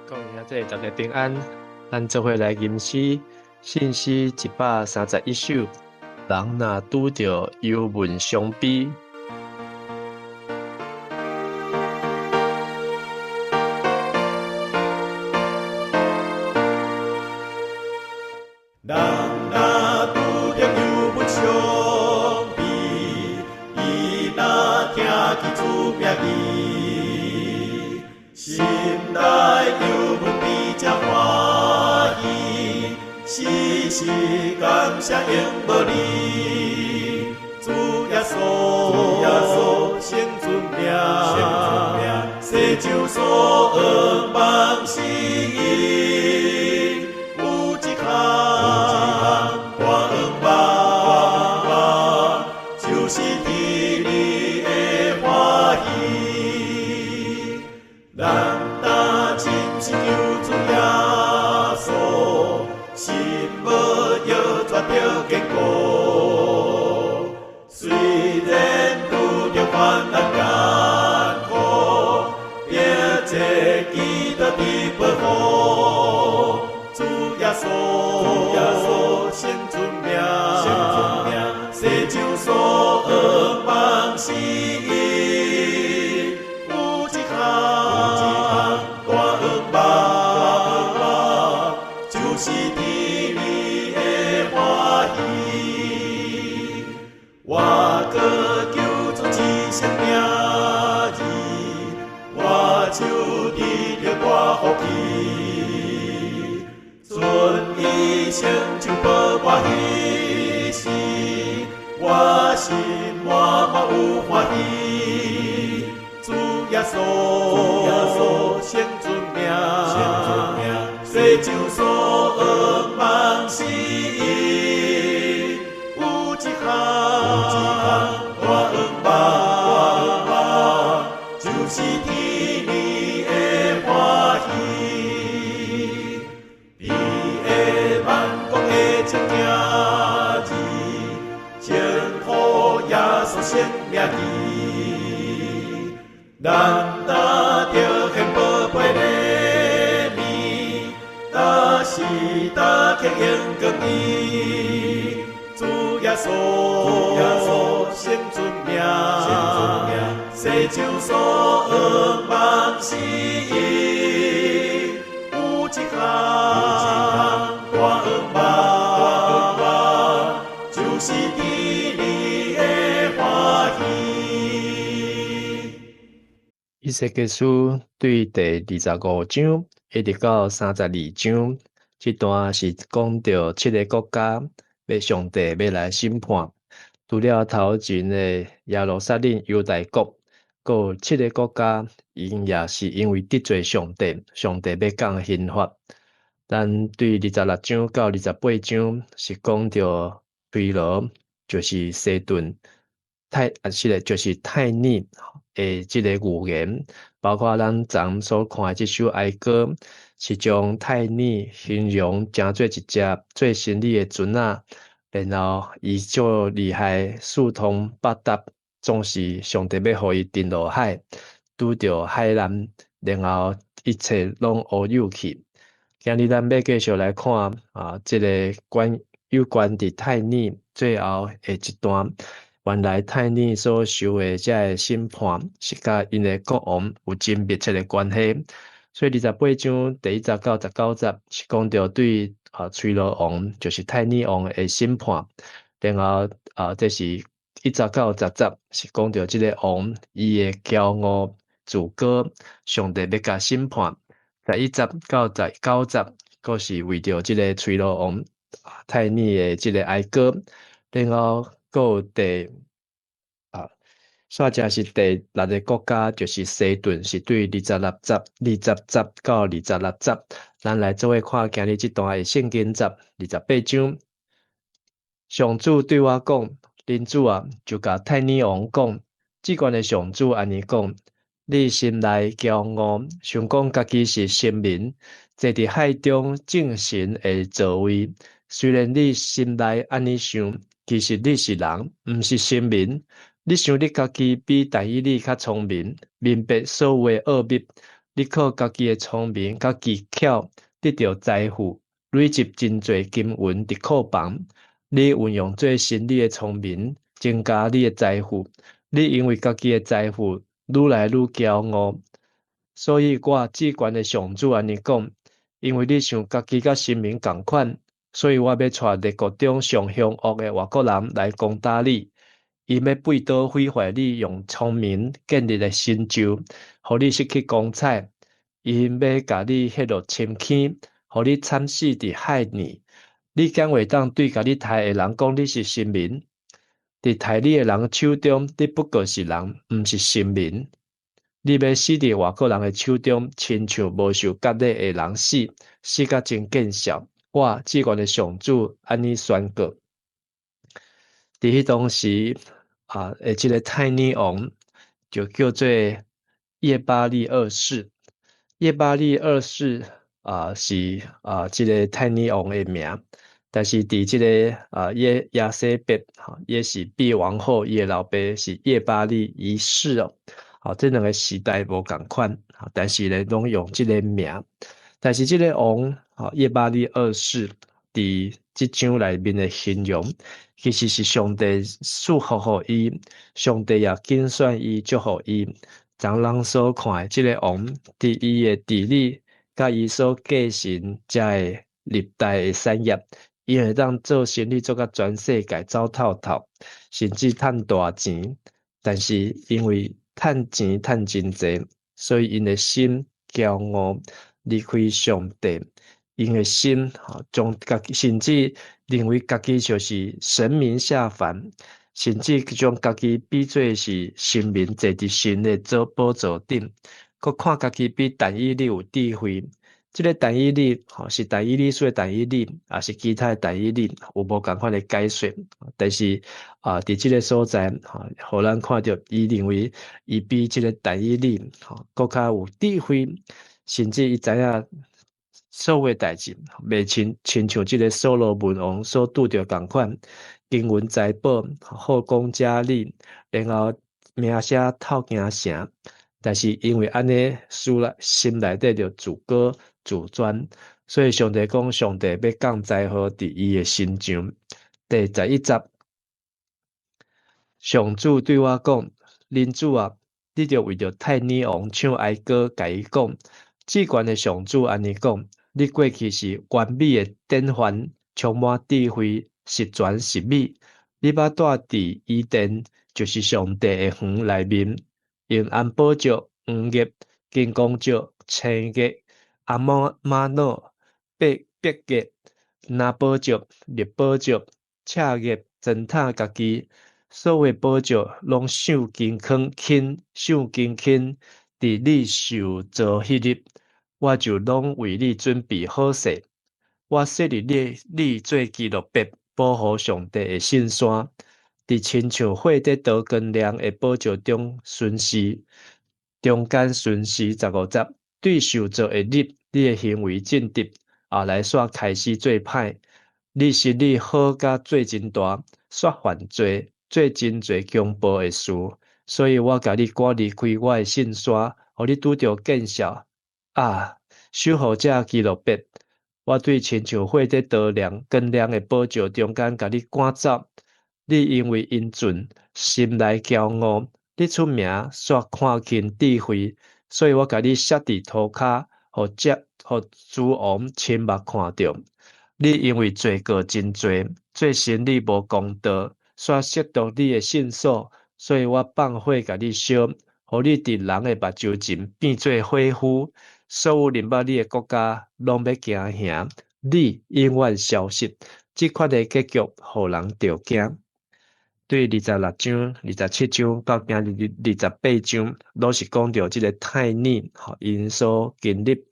各位兄弟，大家平安。咱做伙来吟诗，信诗131首。人若拄着忧闷伤悲，人若拄着忧闷伤悲，伊若听见主名义，心内忧闷比这欢喜，时时感谢应无你，主耶稣圣尊名，世上所恩望是伊，有一项我恩望，就是天你的欢喜。咱若真心求主耶稣，心无摇绝着坚固。虽然拄着患难艰苦，也这基督的保护。主耶稣圣尊名，世上所恩望是伊，有一项大恩望，就是天你的欢喜。我搁求主一声名字，我手提着我福气。尊伊成就保我迄时，我心满满有欢喜。主耶稣圣尊名，世上所恩望是伊，有一项大恩望，就是天你的欢喜。你的万国的正行字，称呼耶稣圣名义。咱若着献宝贝礼物，但是打开应光伊。主耶稣圣尊名，世上所恩望是伊，有一项大恩望，就是天你的欢喜。以西结书对第25章一直到32章，这段是讲到7个国家要上帝要来审判。除了头前的耶路撒冷犹大国，还有7个国家，因也是因为得罪上帝，上帝要降刑罚。咱对26章到28章是讲到推罗，就是西顿，就是泰尼的这个语言，包括咱昨所看的这首哀歌，是将泰尼形容成做一只最神秘的船仔，然后伊就厉害，四通八达，总是上帝要互伊沉落海，拄着海难，然后一切拢乌有去。今日咱要继续来看这个有关伫泰尼最后的一段。原来泰尼所受的这个审判，是甲因的国王有真密切的关系。所以28章第1节到19节是讲到对吹罗王，就是泰尼王的审判。然后这是1节到10节是讲到这个王伊的骄傲自高，上帝要甲审判。11节到19节，阁是为着这个吹罗王泰尼的这个哀歌。然后阁有煞者是第6个国家，就是西顿，是对20节到26节。咱来做伙看今日这段的圣经节28章。上主对我讲：“恁主啊，就甲泰尼王讲，至高的上主安尼讲：你心内骄傲，想讲家己是神明，坐伫海中正神的座位。虽然你心内安尼想，其实你是人，毋是神明。你想你家己比但以理较聪明，明白所有的奥秘。你靠家己的聪明、甲技巧得到财富，累积真侪金银伫库房。你运用最新你的聪明，增加你的财富。你因为家己的财富愈来愈骄傲，所以我至悬的上主安尼讲，因为你想家己甲神明共款，所以我要带列国中上凶恶的外国人来攻打你。伊要背倒毁坏你用聪明建立的新州，互你失去光彩。伊要甲你迄落深坑，互你惨死伫海里。你敢会当对甲你杀的人讲你是神明？伫杀你的人手中，你不过是人，毋是神明。你要死伫外国人的手中，亲像无受割礼的人死，死甲真见笑。我至悬的上主安尼宣告。伫迄当时即个泰尼王就叫做叶巴利二世。叶巴利二世是即个泰尼王的名，但是伫即个亚西别也是毕王后，伊的老爸是叶巴利一世哦。这两个时代无共款，但是咧拢用即个名。但是即个王叶巴利二世伫即章内面的形容，其实是上帝祝福互伊，上帝也拣选伊，祝福伊。从人所看的即个王，伫伊的治理，甲伊所继承遮的历代的产业，伊会当做生意做甲全世界走透透，甚至趁大钱。但是因为趁钱趁真济，所以因的心骄傲，离开上帝。因的心将家己甚至认为家己就是神明下凡，甚至将家己比作是神明坐伫神的宝座顶，佮看家己比但以理有智慧。即个但以理是但以理书的但以理，也是其他的但以理，有无共款的解说？但是伫即个所在互咱看到伊认为伊比即个但以理佮较有智慧，甚至伊知影所有代志，袂亲像即个所罗门王所拄着共款，金银财宝、后宫佳丽，然后名声透行城。但是因为安尼，心内底就自高自尊，所以上帝讲，上帝要降灾祸伫伊的身上。第11节，上主对我讲：恁主啊，你着为着泰尼王唱哀歌，甲伊讲，至悬的上主安尼讲。你过去是完美的典范，充满智慧，实全实美。你捌住伫伊甸，就是上帝的园内面，用安宝石、黄叶、金光石、青叶、阿玛诺、白叶、蓝宝石、绿宝石、赤叶，践踏家己。所有宝石拢鑲金铿，鑲金铿，伫你受造迄日。我就拢为你准备好势，我设立你做基路伯，保护上帝的圣山，伫亲像火在刀光亮的宝石中巡视，中间巡视15节，对受造的日，你的行为正直，后来煞开始做歹，你是你好甲做真大，煞犯罪，做真侪恐怖的事，所以我甲你赶离开我的圣山，互你拄着见笑。守护者基路伯，我对亲像火在刀光亮的宝石中间，甲你赶走。你因为英俊，心内骄傲，你出名煞看轻智慧，所以我甲你设伫涂骹，互诸王亲目看着。你因为罪过真多，做生理无公道，煞亵渎你的圣所，所以我放火甲你烧，互你伫人的目睭前变做火灰。所有认捌你的国家，拢要惊吓，你永远消失。即款的结局，互人着惊。对26章、27章到今日28章，拢是讲到即个太尼因所经历，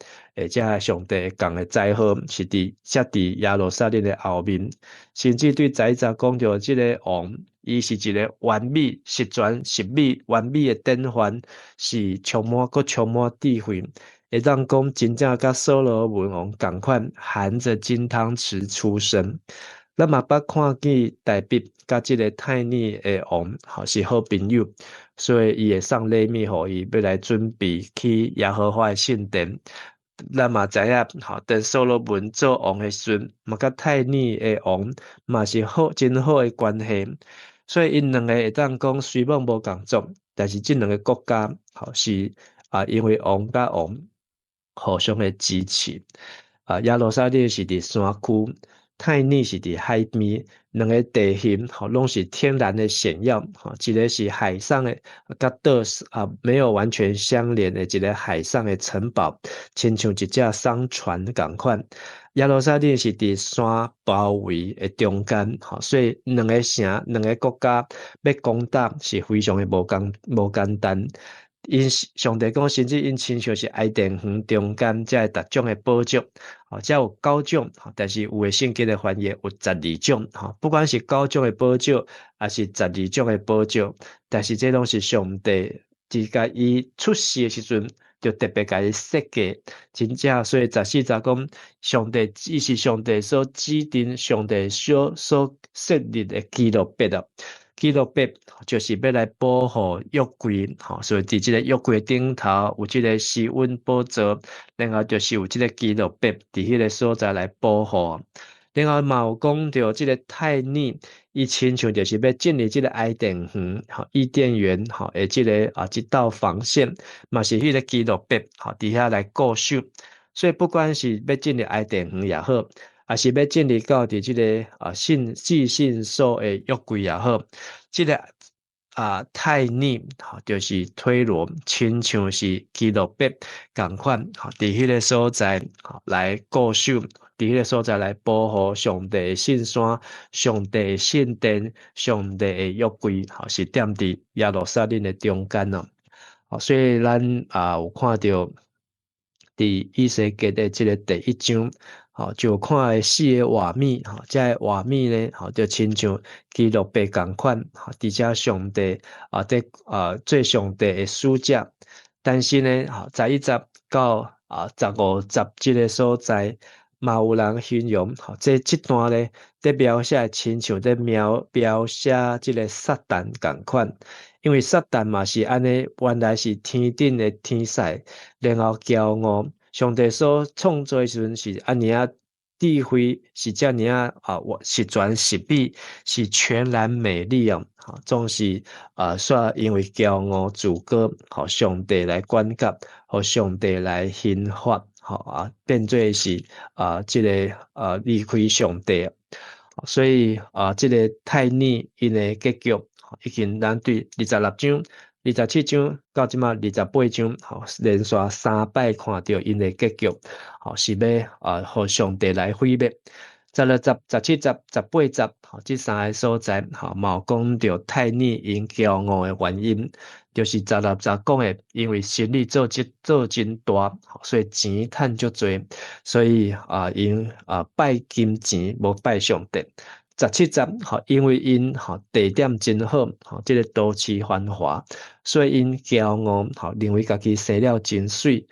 遮上帝降的灾祸，是设伫耶路撒冷的后面，甚至对早讲到即个王，伊是一个完美、实全、实美、完美的典范，是充满智慧。会当讲真正甲所罗门王共款，含着金汤匙出生。咱嘛捌看见大笔甲即个泰尼的王是好朋友，所以伊会送礼物互伊，要来准备去耶和华的圣殿。咱嘛知影，等所罗门做王的时阵，嘛甲泰尼的王嘛是真好的关系，所以因两个会当讲虽然无共作，但是即两个国家是因为王甲王互相的支持。耶路撒冷是伫山区，泰尼是伫海边，两个地形拢是天然的险要，一个是海上的，甲岛没有完全相连的一个海上的城堡，亲像一只商船共款。耶路撒冷是伫山包围的中间，所以两个城、两个国家要攻打是非常的无简单。因上帝讲，甚至因亲像是爱丁园中间，才会逐种的宝石，才有9种，但是有的圣经的翻译有12种，不管是9种的宝石，还是12种的宝石，但是这拢是上帝伫甲伊出世的时阵，就特别甲伊设计，真正所以14节讲，上帝伊是上帝所指定，上帝所设立的基路伯啊。基路伯就是要来保护约柜，所以伫即个约柜顶头有即个施温宝座，然后就是有即个基路伯伫迄个所在来保护。然后嘛有讲到即个泰尼，伊亲像就是要建立即个爱丁园，伊甸园，诶，即个即道防线，嘛是迄个基路伯，伫遐来固守。所以不管是要建立爱丁园也好，还是要建立到伫即个寄信所的约柜也好，即个泰尼就是推罗，亲像是基路伯共款，伫迄个所在来固守，伫迄个所在来保护上帝的圣山、上帝的圣殿、上帝的约柜，是踮伫耶路撒冷的中间咯。所以咱有看到伫以西结的即个第1章，就看4个画面，这个画面呢，就亲像基路伯共款，伫遮上帝做上帝的使者，但是呢，11节到15节即个所在，嘛有人形容，这段呢，在描写亲像在描写即个撒旦共款。因为撒旦嘛是安尼，原来是天顶的天使，然后骄傲。上帝所创造的时阵是安尼啊，智慧是遮尔是全实美，是全然美丽哦。总是煞因为骄傲自高，互上帝来管辖，互上帝来刑罚，变做是即个离开上帝。所以即个泰尼因的结局。已经咱对26章、27章到即马28章，连续3摆看到因的结局，是要互上帝来毁灭。16节、17节、18节，这3个所在，嘛有讲到泰尼因骄傲的原因，就是16节讲的，因为生意做真大，所以钱趁足多，所以因拜金钱，无拜上帝。17节，因为因地点真好，即个都市繁华，所以因骄傲，认为家己生了真水，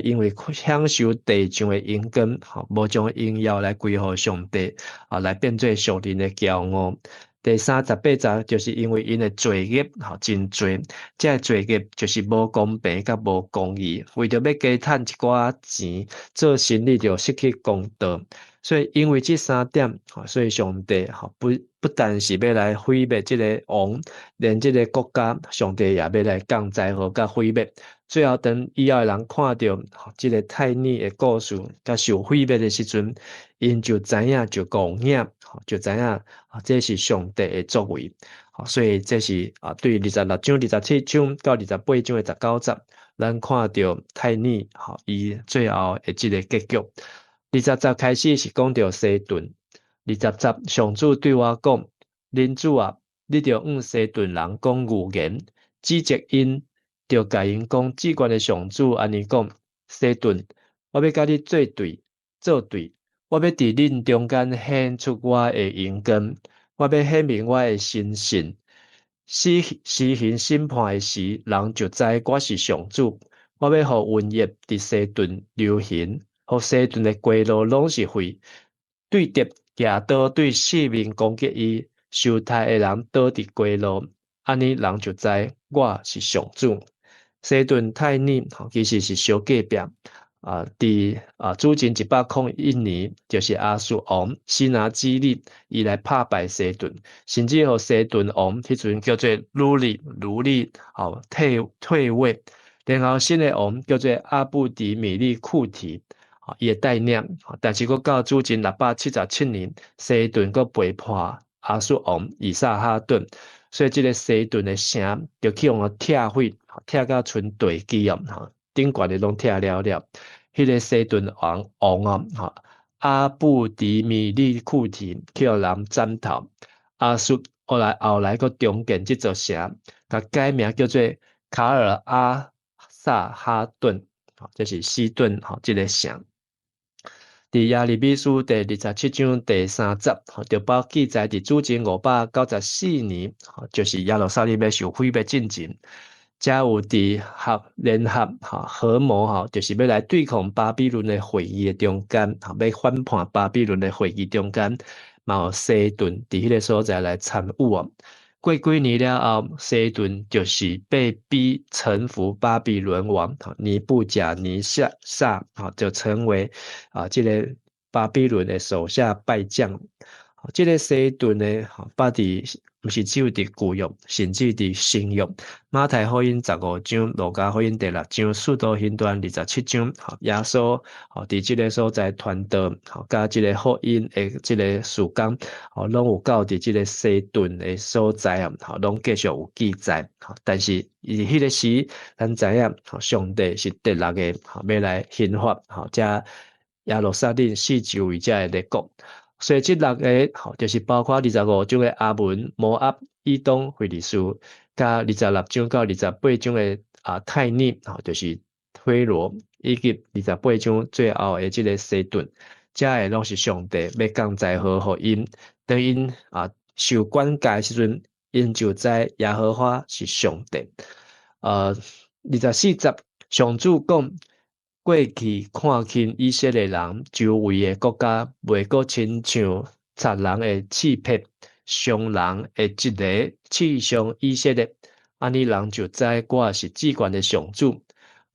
因为享受地上的荣光，无将荣耀来归乎上帝，来变做属灵的骄傲。第38节就是因为因的罪孽真多，这罪孽就是无公平甲无公义，为着要加趁一寡钱，做生意就失去公道。所以因为这3点，所以上帝不但是要来毁灭这个王，连这个国家，上帝也要来降灾祸甲毁灭。最后等以后的人看到这个泰尼的故事甲受毁灭的时阵，因就知影就讲影，就知影这是上帝的作为。所以这是对26章、27章到28章的19节，咱看到泰尼伊最后的这个结局。20节开始是讲到西顿，20节上主对我讲：恁主啊，你着向西顿人讲预言，指责因，着甲因讲，至高的上主安尼讲：西顿，我要甲你做对，我要伫恁中间显出我的荣光，我要显明我的神性。施行审判的时，人就知我是上主。我要互瘟疫伫西顿流行。互西顿的街路拢是灰，对敌举刀对四面攻击伊，受害的人倒伫街路，安尼人就知我是上主。西顿泰尼其实是小隔壁。主前101年，就是亚述王西拿基立，伊来打败西顿，甚至乎西顿王迄阵叫做奴隶，退位，然后新的王叫做阿布迪米利库提，伊的带领，但是佫到主前677年，西顿佫背叛亚述王以撒哈顿，所以这个西顿的城就去用拆毁，拆到剩地基顶悬的拢拆了。迄个西顿王阿布迪米利库提去互人斩头，亚述后来佫重建这座城，甲改名叫做卡尔阿萨哈顿，这是西顿这个城。伫亚利米书第27章第3节，就包记载伫主前594年，就是耶路撒冷要受毁要进前。才有联合合谋就是要来对抗巴比伦的会议的中间，要反叛巴比伦的会议中间，嘛有西顿伫迄个所在来参与。过几年了后，西顿就是被逼臣服巴比伦王尼布甲尼撒，就成为这个巴比伦的手下败将。这个西顿呢，捌伫毋是只有伫旧约，甚至伫新约。马太福音15章、路加福音第6章、使徒行传27章，耶稣伫即个所在传道，甲即个福音的即个事工，拢有到伫即个西顿的所在拢继续有记载。但是伊迄个时，咱知影上帝是第6个要来刑罚遮耶路撒冷四周围遮的列国。所以这6个就是包括25章的阿文、摩押、以东、非利士，甲26章到28章的泰尼，就是推罗，以及28章最后的这个西顿，这个拢是上帝要降灾祸互因，当因受管教时阵，因就知耶和华是上帝。24节，上主讲。过去看轻以色列人周围的国家，袂阁亲像贼人的刺魄，伤人的一个刺伤以色列，安尼人就知我是至高的上主。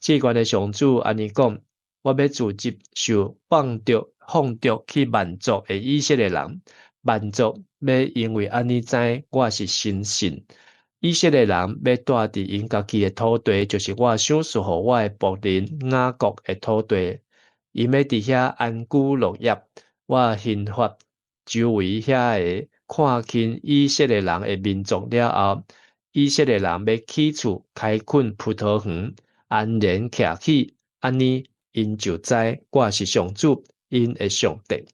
至高的上主安尼讲，我要组织受放逐去万族的以色列人，万族要因为安尼知我是神圣。以色列人要住伫因家己的土地，就是我想赐予我的仆人雅各的土地。因要伫遐安居乐业，我刑罚周围遐个看轻以色列人的民族了后，以色列人要起厝开垦葡萄园，安然徛起，安尼因就知我是上主，因的上帝。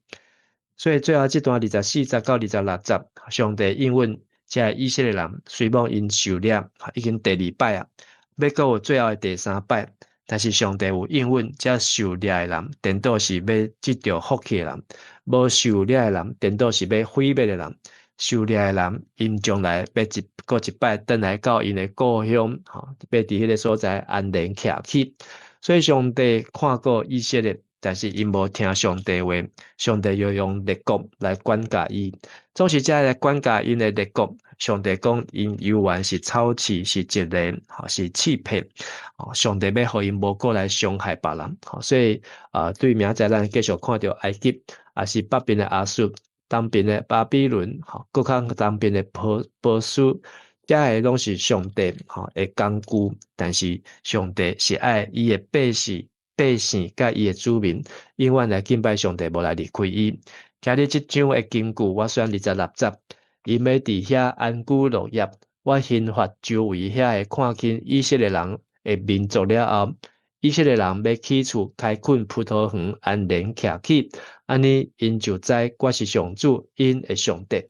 所以最后这段24节到26节，上帝应允。这以色列人虽望因受掠，已经第2摆要到有最后的第3摆，但是上帝有应允，这受掠的人，颠倒是要得到福气的人；无受掠的人，颠倒是要毁灭的人。受掠的人，因将来要过一摆，转来到因的故乡，要伫迄个所在安然徛起。所以上帝看过以色列。但是因无听上帝话，上帝要用列国来管教伊。总是遮来管教因的列国，上帝讲因犹原是草刺，是一人，是刺魄。上帝要互因无过来伤害别人。所以对明仔咱继续看到埃及，也是北边的亚述，东边的巴比伦，搁较东边的波斯，遮个拢是上帝的工具。但是上帝是爱伊的百姓甲伊的子民，永远来敬拜上帝，无来离开伊。今日这章的经句，我选26节，因要伫遐安居乐业，我刑罚周围遐个看轻以色列人的民族了后，以色列人要起厝开垦葡萄园，安然徛起，安尼因就知我是上主，因的上帝。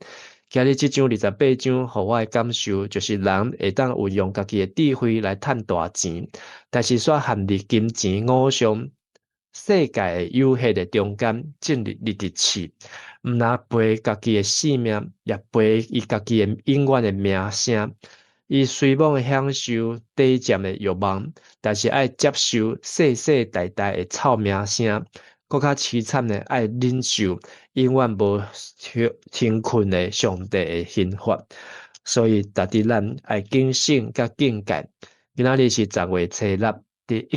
今日这章28章，互我的感受就是人会当运用家己的智慧来赚大钱，但是却陷入金钱偶像世界的有限的中间，进入直刺，毋若陪家己的性命，也陪伊家己的永远的名声。伊虽望享受短暂的欲望，但是爱接受世世代代的臭名声。更较凄惨的，爱忍受永远无停困的上帝的刑罚。所以，家己咱爱警醒甲警戒。今仔日是10月初6，伫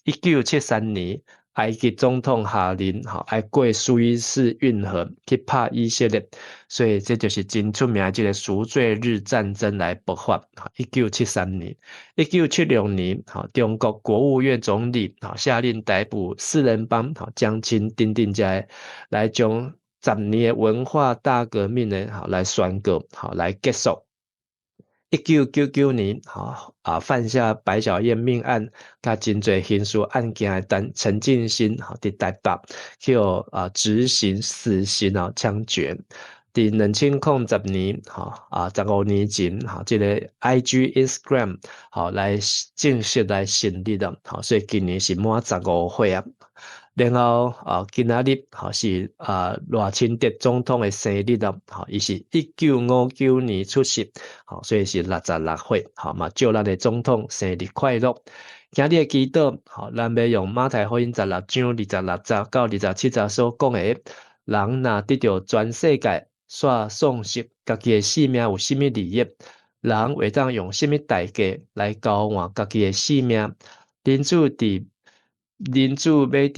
1973年，埃及总统下令，爱过苏伊士运河去拍以色列，所以这就是真出名的这个赎罪日战争来爆发。1973年，1976年，中国国务院总理下令逮捕四人帮江青、丁丁家，来将10年的文化大革命呢，来宣告，来结束。1999年，犯下白小燕命案，甲真侪刑事案件的陈进兴，伫台北去执行死刑枪决。伫2010年，15年前，这个 IG Instagram 来正式来成立了，所以今年是满15岁啊。然后今仔日是赖清德总统的生日啦，伊是1959年出世，所以是66岁，嘛祝咱的总统生日快乐。今日的祈祷，咱要用马太福音16章26节到27节所讲的，人若得到全世界，却丧失家己的性命，有甚物利益？人会当用甚物代价来交换家己的性命？人子要伫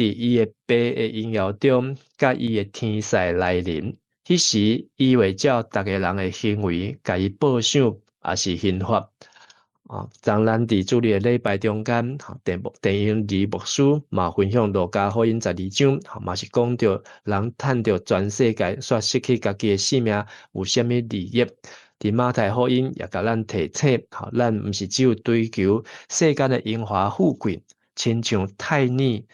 伊的爸的荣耀中，甲伊的天使来临。迄时，伊会照逐个人的行为，甲伊报赏，也是刑罚。当咱伫主日的礼拜中间，电影李牧师嘛分享路加福音12章，嘛是讲到人趁着全世界，却失去家己的性命，有虾米利益？伫马太福音也甲咱提醒，咱毋是只有追求世间的荣华富贵。亲像太逆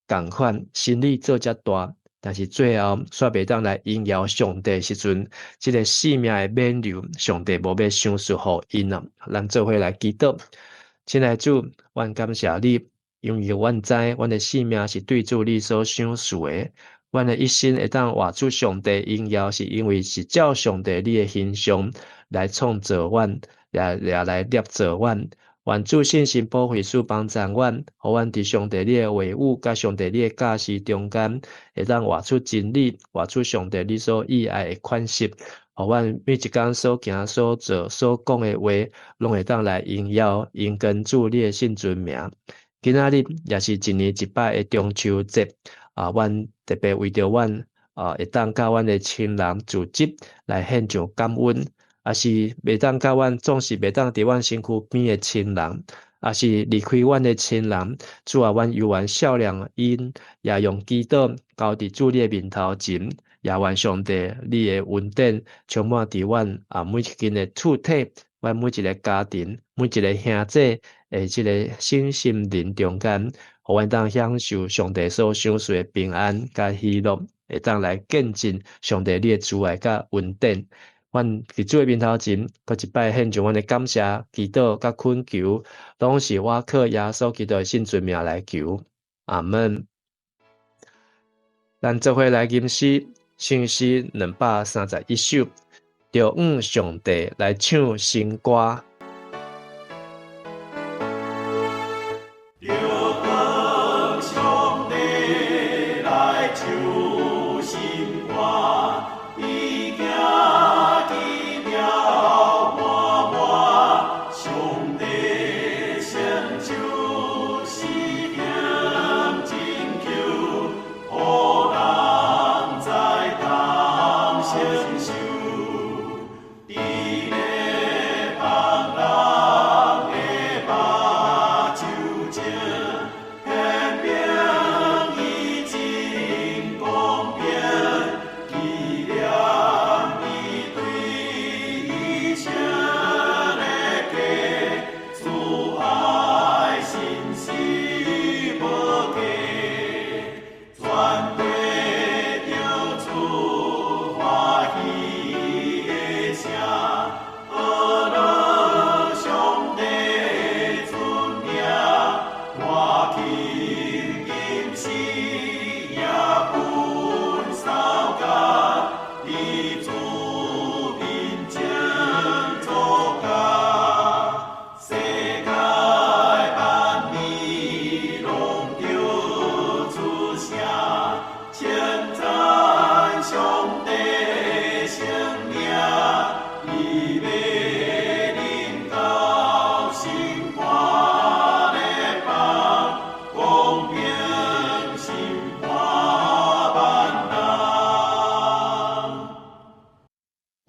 共款，心理做遮大，但是最后煞袂当来荣耀上帝时阵，这个性命的免流，上帝无要赏赐互因啊！咱做伙来祈祷，亲爱的主，阮感谢你，因为阮知阮的性命是对主你所赏赐的，阮的一生会当活出上帝荣耀，是因为是照上帝你的形象来创造阮，也来捏造阮。愿主信心保惠师帮助阮，互阮伫上帝你的话语，甲上帝你的教示中间，会当活出真理，活出上帝你所喜爱的款式，互阮每一工所行所做所讲的话，拢会当来荣耀因跟主你的圣尊名。今仔日也是一年一摆的中秋节，阮特别为着阮会当甲阮的亲人组织来献上感恩。也是袂当甲阮，总是袂当伫阮身躯边的亲人，也是离开阮的亲人。主啊，阮犹原少量因，也用祈祷交伫主你的面头前，也愿上帝你的恩典充满伫阮每一间的厝体，阮每一个家庭，每一个兄弟的即个心灵中间，互阮当享受上帝所赏赐的平安甲喜乐，会当来见证上帝你的慈爱甲恩典。阮伫主的面头前，佫一摆献上阮的感谢、祈祷甲恳求，拢是我靠耶稣基督的圣尊名来求。阿门。咱做伙来吟诗，圣诗231首，着向上帝来唱新歌。天边已经过。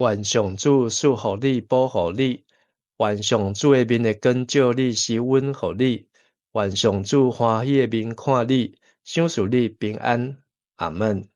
愿上主赐福你、保护你，愿上主的面会光照你、施恩互你，愿上主欢喜的面看你，赏赐你平安。阿门。